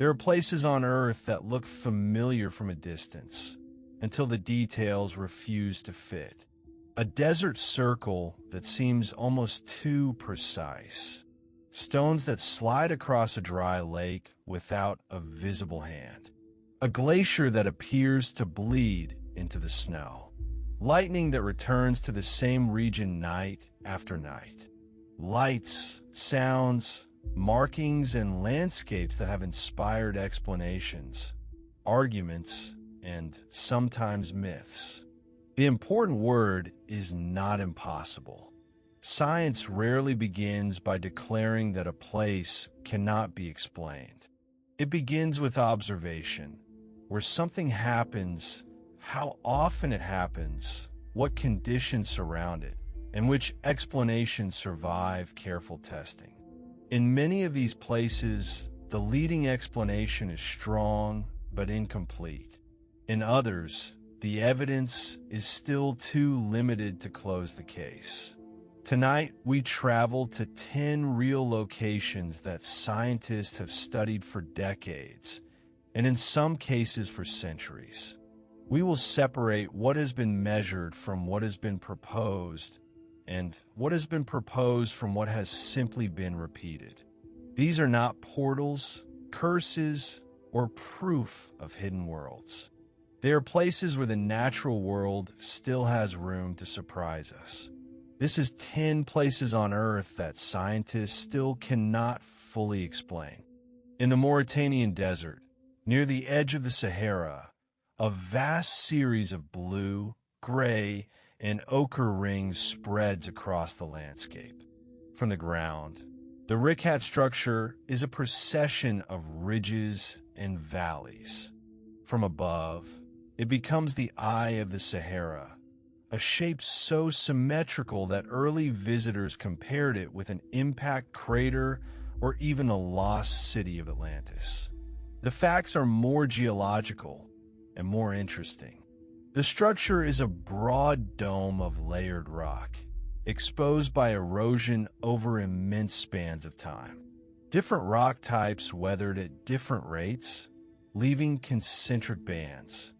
There are places on Earth that look familiar from a distance, until the details refuse to fit. A desert circle that seems almost too precise. Stones that slide across a dry lake without a visible hand. A glacier that appears to bleed into the snow. Lightning that returns to the same region night after night. Lights, sounds, markings, and landscapes that have inspired explanations, arguments, and sometimes myths. The important word is not impossible. Science rarely begins by declaring that a place cannot be explained. It begins with observation, where something happens, how often it happens, what conditions surround it, and which explanations survive careful testing. In many of these places, the leading explanation is strong but incomplete. In others, the evidence is still too limited to close the case. Tonight, we travel to 10 real locations that scientists have studied for decades, and in some cases for centuries. We will separate what has been measured from what has been proposed, and what has been proposed from what has simply been repeated. These are not portals, curses, or proof of hidden worlds. They are places where the natural world still has room to surprise us. This is 10 places on Earth that scientists still cannot fully explain. In the Mauritanian desert, near the edge of the Sahara, a vast series of blue, gray, and ochre rings spreads across the landscape. From the ground, the Richat Structure is a procession of ridges and valleys. From above, it becomes the Eye of the Sahara, a shape so symmetrical that early visitors compared it with an impact crater or even the lost city of Atlantis. The facts are more geological and more interesting. The structure is a broad dome of layered rock, exposed by erosion over immense spans of time. Different rock types weathered at different rates, leaving concentric bands.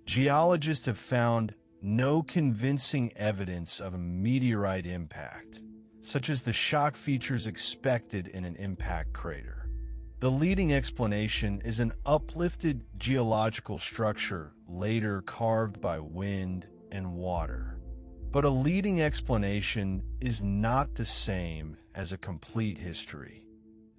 Geologists have found no convincing evidence of a meteorite impact, such as the shock features expected in an impact crater. The leading explanation is an uplifted geological structure later carved by wind and water. But a leading explanation is not the same as a complete history.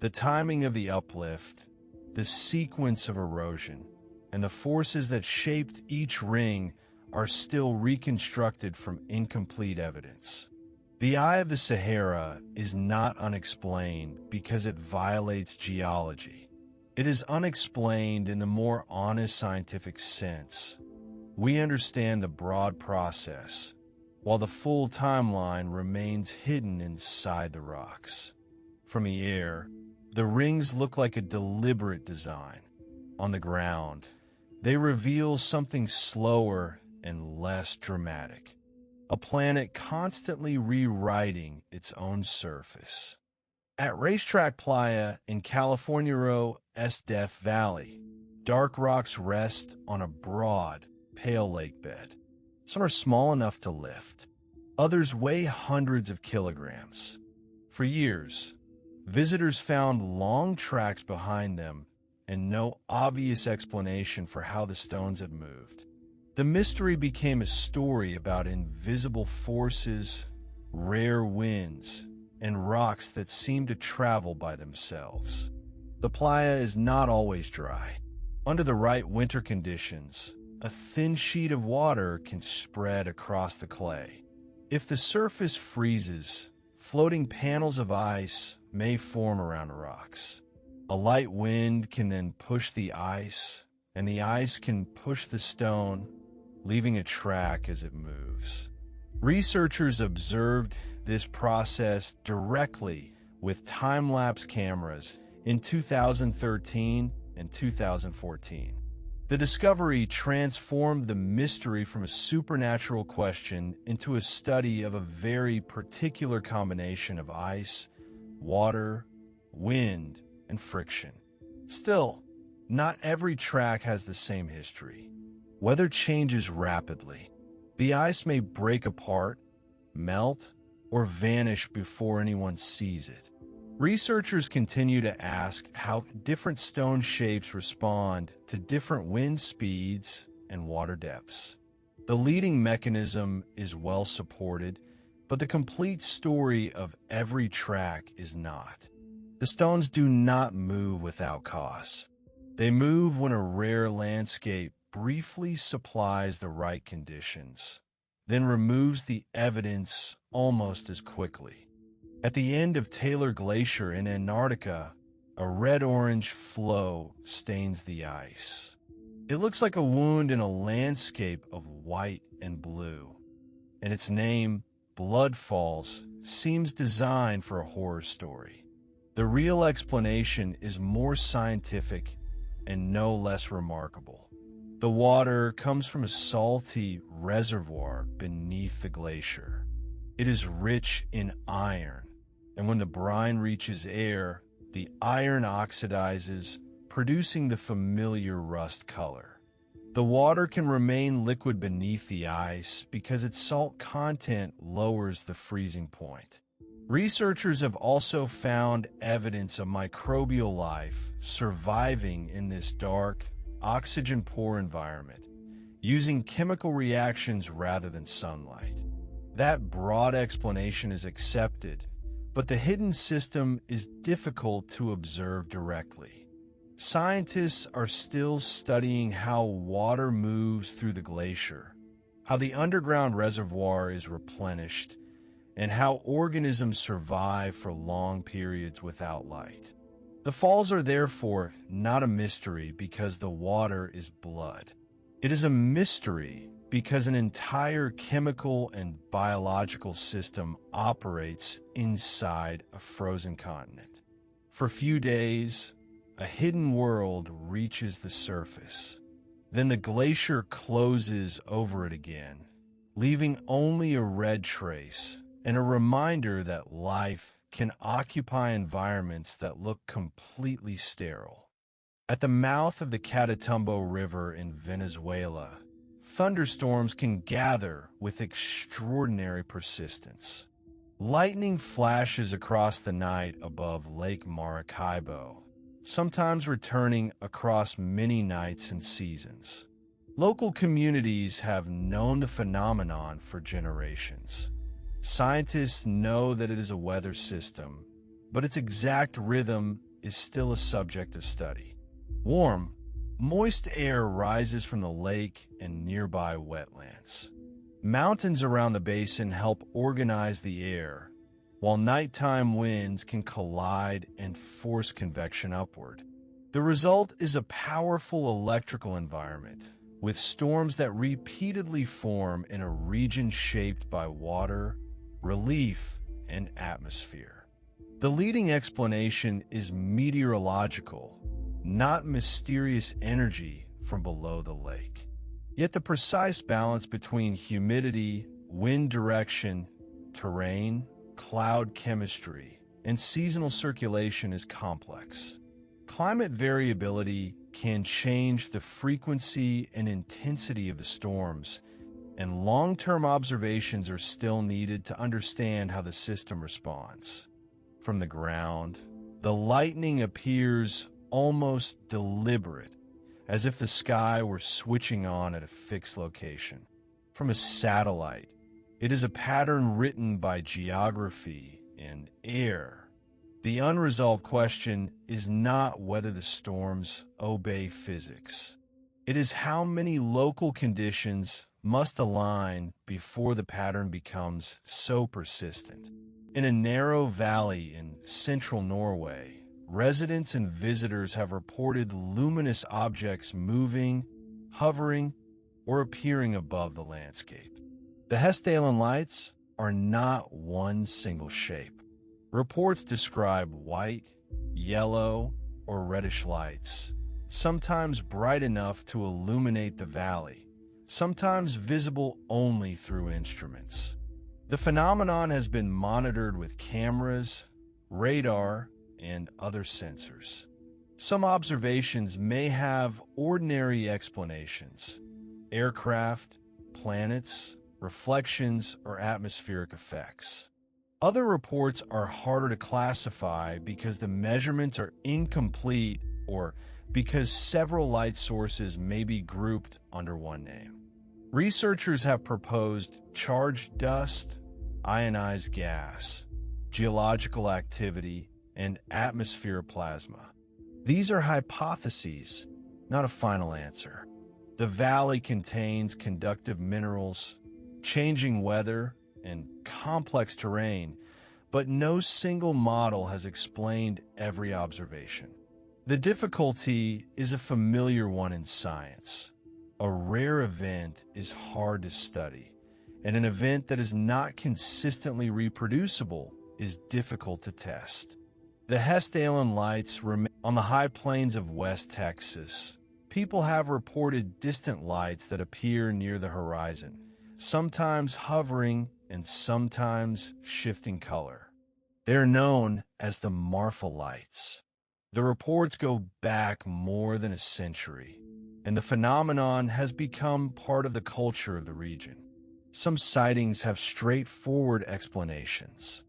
The timing of the uplift, the sequence of erosion, and the forces that shaped each ring are still reconstructed from incomplete evidence. The Eye of the Sahara is not unexplained because it violates geology. It is unexplained in the more honest scientific sense. We understand the broad process, while the full timeline remains hidden inside the rocks. From the air, the rings look like a deliberate design. On the ground, they reveal something slower and less dramatic. A planet constantly rewriting its own surface. At Racetrack Playa in California's Death Valley, dark rocks rest on a broad, pale lake bed. Some are small enough to lift. Others weigh hundreds of kilograms. For years, visitors found long tracks behind them and no obvious explanation for how the stones had moved. The mystery became a story about invisible forces, rare winds, and rocks that seem to travel by themselves. The playa is not always dry. Under the right winter conditions, a thin sheet of water can spread across the clay. If the surface freezes, floating panels of ice may form around the rocks. A light wind can then push the ice, and the ice can push the stone, leaving a track as it moves. Researchers observed this process directly with time-lapse cameras in 2013 and 2014. The discovery transformed the mystery from a supernatural question into a study of a very particular combination of ice, water, wind, and friction. Still, Not every track has the same history. Weather changes rapidly. The ice may break apart, melt, or vanish before anyone sees it. Researchers continue to ask how different stone shapes respond to different wind speeds and water depths. The leading mechanism is well supported, but the complete story of every track is not. The stones do not move without cause. They move when a rare landscape briefly supplies the right conditions, then removes the evidence almost as quickly. At the end of Taylor Glacier in Antarctica, a red-orange flow stains the ice. It looks like a wound in a landscape of white and blue, and its name, Blood Falls, seems designed for a horror story. The real explanation is more scientific and no less remarkable. The water comes from a salty reservoir beneath the glacier. It is rich in iron, and when the brine reaches air, the iron oxidizes, producing the familiar rust color. The water can remain liquid beneath the ice because its salt content lowers the freezing point. Researchers have also found evidence of microbial life surviving in this dark, oxygen-poor environment, using chemical reactions rather than sunlight. That broad explanation is accepted, but the hidden system is difficult to observe directly. Scientists are still studying how water moves through the glacier, how the underground reservoir is replenished, and how organisms survive for long periods without light. The falls are therefore not a mystery because the water is blood. It is a mystery because an entire chemical and biological system operates inside a frozen continent. For a few days, a hidden world reaches the surface. Then the glacier closes over it again, leaving only a red trace and a reminder that life can occupy environments that look completely sterile. At the mouth of the Catatumbo River in Venezuela, thunderstorms can gather with extraordinary persistence. Lightning flashes across the night above Lake Maracaibo, sometimes returning across many nights and seasons. Local communities have known the phenomenon for generations. Scientists know that it is a weather system, but its exact rhythm is still a subject of study. Warm, moist air rises from the lake and nearby wetlands. Mountains around the basin help organize the air, while nighttime winds can collide and force convection upward. The result is a powerful electrical environment, with storms that repeatedly form in a region shaped by water, relief, and atmosphere. The leading explanation is meteorological, not mysterious energy from below the lake. Yet the precise balance between humidity, wind direction, terrain, cloud chemistry, and seasonal circulation is complex. Climate variability can change the frequency and intensity of the storms, and long-term observations are still needed to understand how the system responds. From the ground, the lightning appears almost deliberate, as if the sky were switching on at a fixed location. From a satellite, it is a pattern written by geography and air. The unresolved question is not whether the storms obey physics. It is how many local conditions must align before the pattern becomes so persistent. In a narrow valley in central Norway, residents and visitors have reported luminous objects moving, hovering, or appearing above the landscape. The Hessdalen Lights are not one single shape. Reports describe white, yellow, or reddish lights, sometimes bright enough to illuminate the valley, sometimes visible only through instruments. The phenomenon has been monitored with cameras, radar, and other sensors. Some observations may have ordinary explanations: aircraft, planets, reflections, or atmospheric effects. Other reports are harder to classify because the measurements are incomplete or because several light sources may be grouped under one name. Researchers have proposed charged dust, ionized gas, geological activity, and atmosphere plasma. These are hypotheses, not a final answer. The valley contains conductive minerals, changing weather, and complex terrain, but no single model has explained every observation. The difficulty is a familiar one in science. A rare event is hard to study, and an event that is not consistently reproducible is difficult to test. The Hessdalen Lights remain on the high plains of West Texas. People have reported distant lights that appear near the horizon, sometimes hovering and sometimes shifting color. They are known as the Marfa Lights. The reports go back more than a century, and the phenomenon has become part of the culture of the region. Some sightings have straightforward explanations: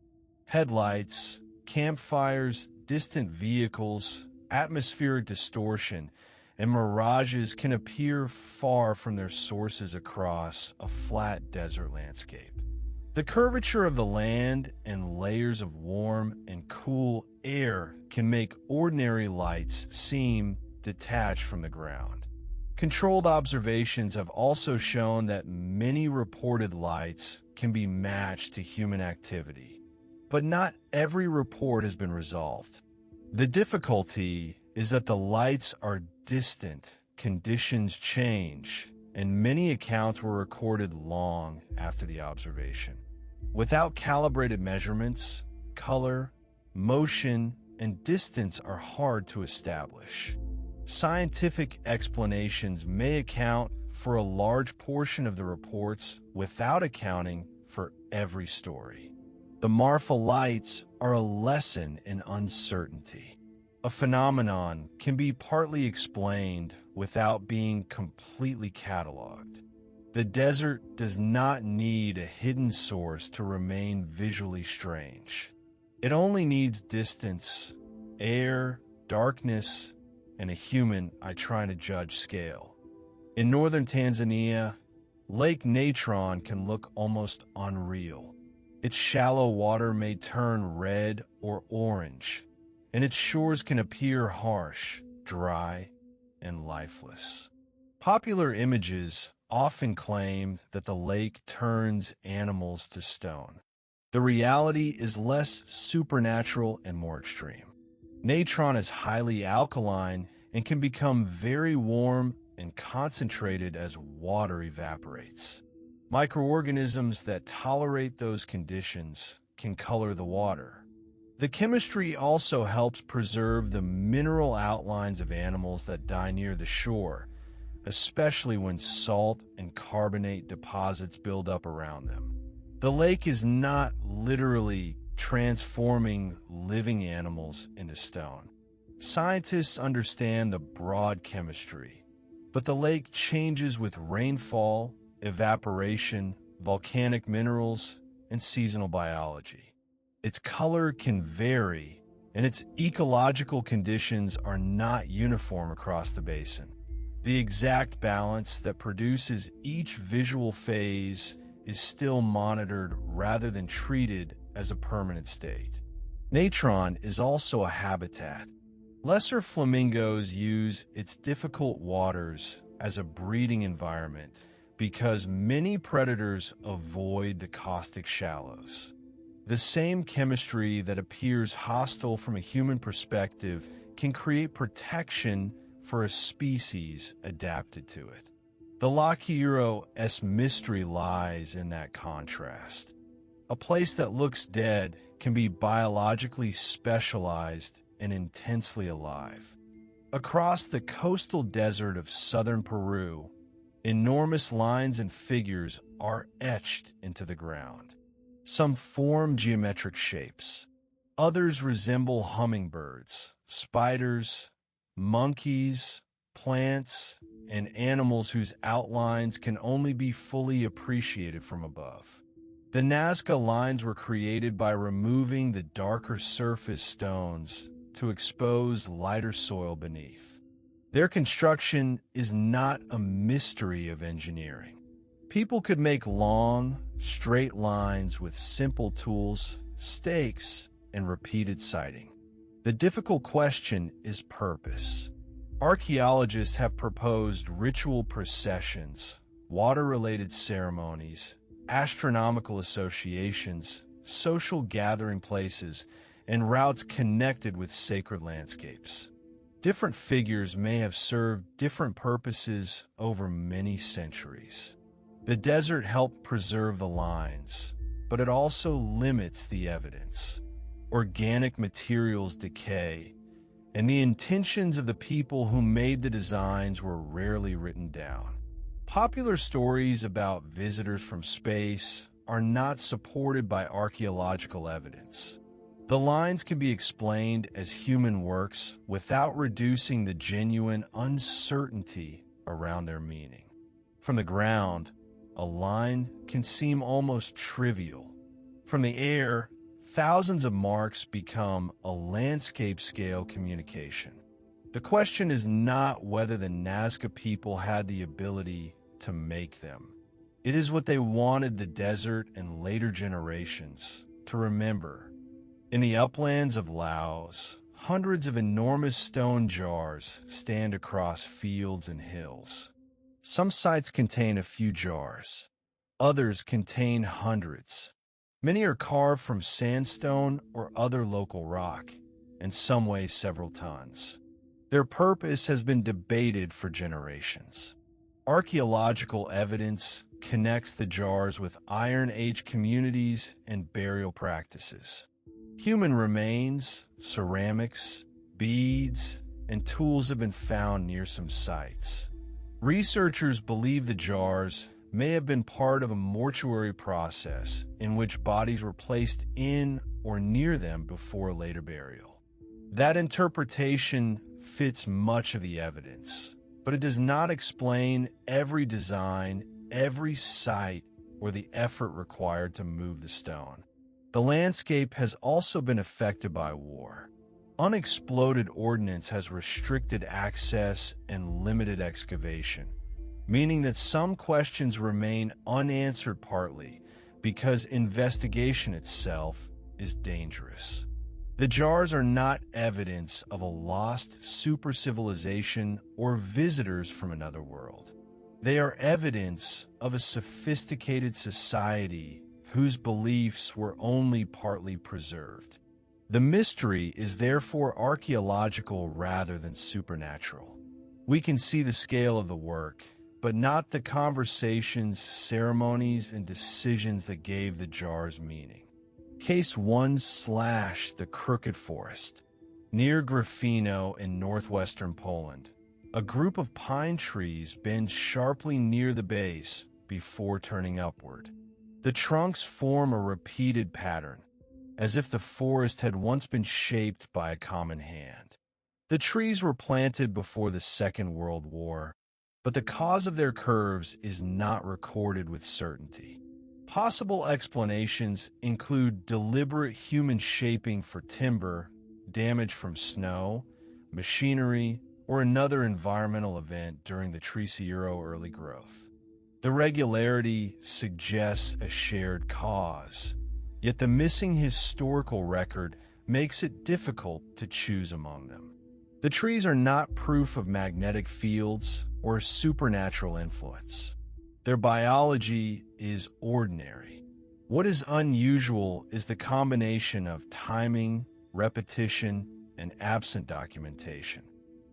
headlights, campfires, distant vehicles, atmospheric distortion, and mirages can appear far from their sources across a flat desert landscape. The curvature of the land and layers of warm and cool air can make ordinary lights seem detached from the ground. Controlled observations have also shown that many reported lights can be matched to human activity, but not every report has been resolved. The difficulty is that the lights are distant, conditions change, and many accounts were recorded long after the observation. Without calibrated measurements, color, motion, and distance are hard to establish. Scientific explanations may account for a large portion of the reports without accounting for every story. The Marfa Lights are a lesson in uncertainty. A phenomenon can be partly explained without being completely cataloged. The desert does not need a hidden source to remain visually strange. It only needs distance, air, darkness, and a human eye trying to judge scale. In northern Tanzania, Lake Natron can look almost unreal. Its shallow water may turn red or orange, and its shores can appear harsh, dry, and lifeless. Popular images often claim that the lake turns animals to stone. The reality is less supernatural and more extreme. Natron is highly alkaline and can become very warm and concentrated as water evaporates. Microorganisms that tolerate those conditions can color the water. The chemistry also helps preserve the mineral outlines of animals that die near the shore, especially when salt and carbonate deposits build up around them. The lake is not literally transforming living animals into stone. Scientists understand the broad chemistry, but the lake changes with rainfall, evaporation, volcanic minerals, and seasonal biology. Its color can vary, and its ecological conditions are not uniform across the basin. The exact balance that produces each visual phase is still monitored rather than treated as a permanent state. Natron is also a habitat. Lesser flamingos use its difficult waters as a breeding environment because many predators avoid the caustic shallows. The same chemistry that appears hostile from a human perspective can create protection for a species adapted to it. The Lochiero-esque mystery lies in that contrast. A place that looks dead can be biologically specialized and intensely alive. Across the coastal desert of southern Peru, enormous lines and figures are etched into the ground. Some form geometric shapes. Others resemble hummingbirds, spiders, monkeys, plants, and animals whose outlines can only be fully appreciated from above. The Nazca Lines were created by removing the darker surface stones to expose lighter soil beneath. Their construction is not a mystery of engineering. People could make long, straight lines with simple tools, stakes, and repeated sighting. The difficult question is purpose. Archaeologists have proposed ritual processions, water-related ceremonies, astronomical associations, social gathering places, and routes connected with sacred landscapes. Different figures may have served different purposes over many centuries. The desert helped preserve the lines, but it also limits the evidence. Organic materials decay, and the intentions of the people who made the designs were rarely written down. Popular stories about visitors from space are not supported by archaeological evidence. The lines can be explained as human works without reducing the genuine uncertainty around their meaning. From the ground, a line can seem almost trivial. From the air, thousands of marks become a landscape-scale communication. The question is not whether the Nazca people had the ability to make them. It is what they wanted the desert and later generations to remember. In the uplands of Laos, hundreds of enormous stone jars stand across fields and hills. Some sites contain a few jars. Others contain hundreds. Many are carved from sandstone or other local rock, and some weigh several tons. Their purpose has been debated for generations. Archaeological evidence connects the jars with Iron Age communities and burial practices. Human remains, ceramics, beads, and tools have been found near some sites. Researchers believe the jars may have been part of a mortuary process in which bodies were placed in or near them before later burial. That interpretation fits much of the evidence, but it does not explain every design, every site, or the effort required to move the stone. The landscape has also been affected by war. Unexploded ordnance has restricted access and limited excavation, meaning that some questions remain unanswered partly because investigation itself is dangerous. The jars are not evidence of a lost super civilization or visitors from another world. They are evidence of a sophisticated society whose beliefs were only partly preserved. The mystery is therefore archaeological rather than supernatural. We can see the scale of the work, but not the conversations, ceremonies, and decisions that gave the jars meaning. Case 1/ the Crooked Forest. Near Grafino in northwestern Poland, a group of pine trees bends sharply near the base before turning upward. The trunks form a repeated pattern, as if the forest had once been shaped by a common hand. The trees were planted before the Second World War, but the cause of their curves is not recorded with certainty. Possible explanations include deliberate human shaping for timber, damage from snow, machinery, or another environmental event during the Tertiary early growth. The regularity suggests a shared cause, yet the missing historical record makes it difficult to choose among them. The trees are not proof of magnetic fields or supernatural influence. Their biology is ordinary. What is unusual is the combination of timing, repetition, and absent documentation.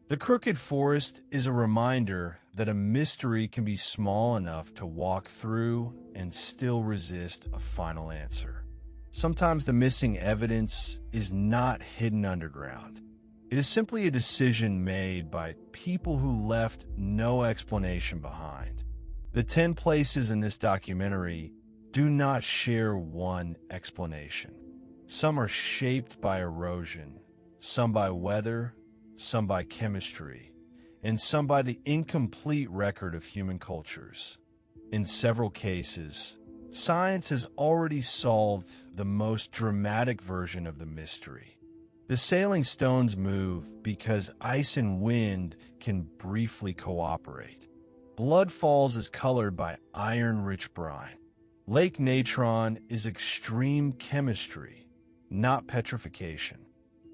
The Crooked Forest is a reminder that a mystery can be small enough to walk through and still resist a final answer. Sometimes the missing evidence is not hidden underground. It is simply a decision made by people who left no explanation behind. The 10 places in this documentary do not share one explanation. Some are shaped by erosion, some by weather, some by chemistry, and some by the incomplete record of human cultures. In several cases, science has already solved the most dramatic version of the mystery. The sailing stones move because ice and wind can briefly cooperate. Blood Falls is colored by iron-rich brine. Lake Natron is extreme chemistry, not petrification.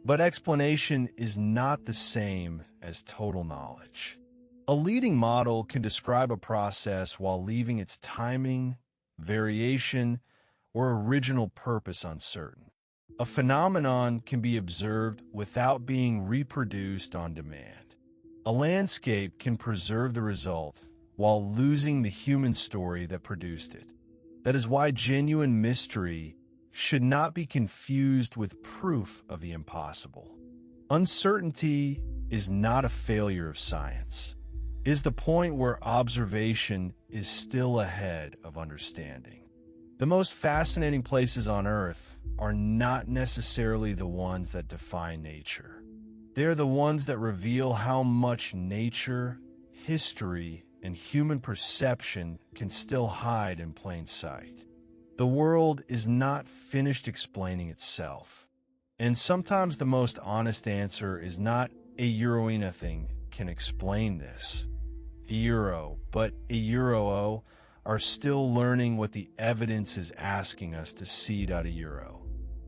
But explanation is not the same as total knowledge. A leading model can describe a process while leaving its timing, variation, or original purpose uncertain. A phenomenon can be observed without being reproduced on demand. A landscape can preserve the result while losing the human story that produced it. That is why genuine mystery should not be confused with proof of the impossible. Uncertainty is not a failure of science. It is the point where observation is still ahead of understanding. The most fascinating places on Earth are not necessarily the ones that define nature. They are the ones that reveal how much nature, history, and human perception can still hide in plain sight. The world is not finished explaining itself. And sometimes the most honest answer is not a Euro nothing can explain this. But a Euro are still learning what the evidence is asking us to see. Euro.